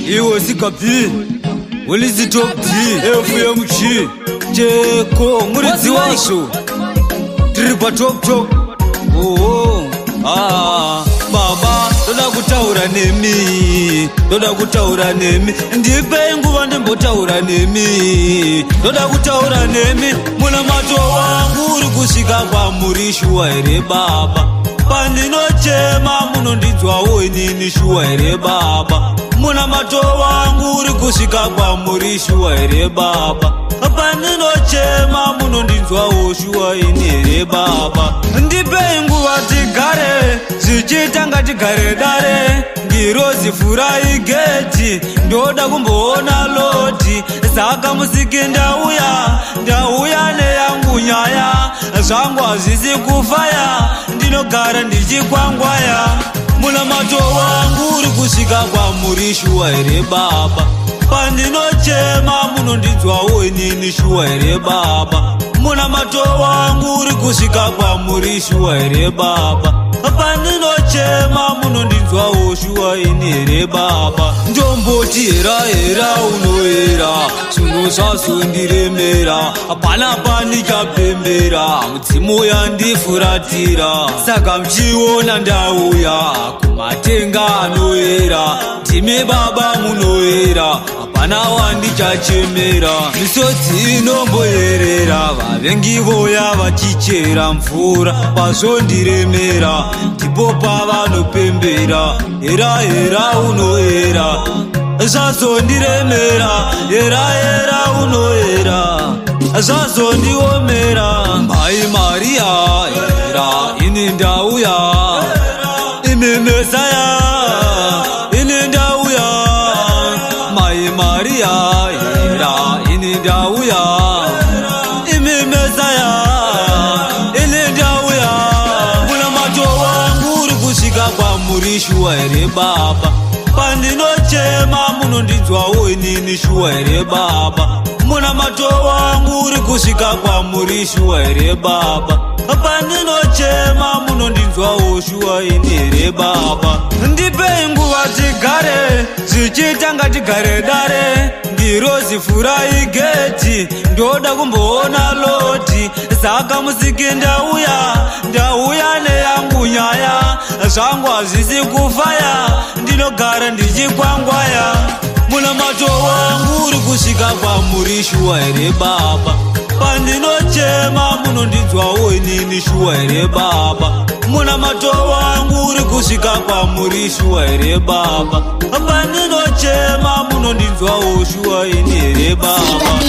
Iwo sikapi Wolizi top T FMG Jeko Muridzi washo Tripa top top Baba Doda kutaura nemi Ndipe nguva ndimbotaura nemi Doda kutaura nemi Muna mato wangu uri kusvika kwamuri shuwa ere baba Pandinochema munondinzwawo inini shuwa ere baba Muna mato wangu uri kusvika kwamuri shuwa ere baba Pandinochema munondinzwawo shuwa ini ere baba Ndipe nguva tigare Zvichitanga tigare dare Ngirozi furai geti Ndoda kumboona loti Saka musiki ndauya neyangu nyaya Zvangu hazvisi kufaya Ndinogara ndichikwangwaya Muna mato wangu uri kusvika kwamuri shuwa ere baba Pandinochema munondinzwawo inini shuwa ere baba Muna mato wangu uri kusvika kwamuri shuwa ere baba Pandinochema munondinzwawo shuwa ini ere baba Ndomboti era unoera Suno sasondiremera Hapana panikapembera Mudzimu yandifuratira Saka mchiona ndauya Kumatenga anoera Ndimi baba munoera Hapana wandichachemera Misodzi inomboyerera Vavengi voya vachichera mvura Vazondiremera Ndipo pavanopembera Era unoera Zvazondiremera Era unoera Zvazondiomera Mai Maria Era ini ndauya Imi Mesaya Ini ndauya Mai Maria Era ini ndauya Imi Mesaya Ini ndauya Muna mato wangu uri kusvika kwamuri shuwa ere baba Pandinochema munondinzwawo inini shuwa ere baba Muna mato wangu uri kusvika kwamuri shuwa ere baba Pandinochema munondinzwawo shuwa ini ere baba Ndipe nguva tigare Zvichitanga tigare dare Ngirozi furai geti Ndoda kumboona loti Saka musiki ndauya neyangu nyaya Zvangu hazvisi kufaya Ndinogara ndichikwangwaya Muna mato wangu uri kusvika kwamuri shuwa ere baba Pandinochema munondinzwawo inini shuwa ere baba Muna mato wangu uri kusvika kwamuri shuwa ere baba Pandinochema munondinzwawo shuwa ini ere baba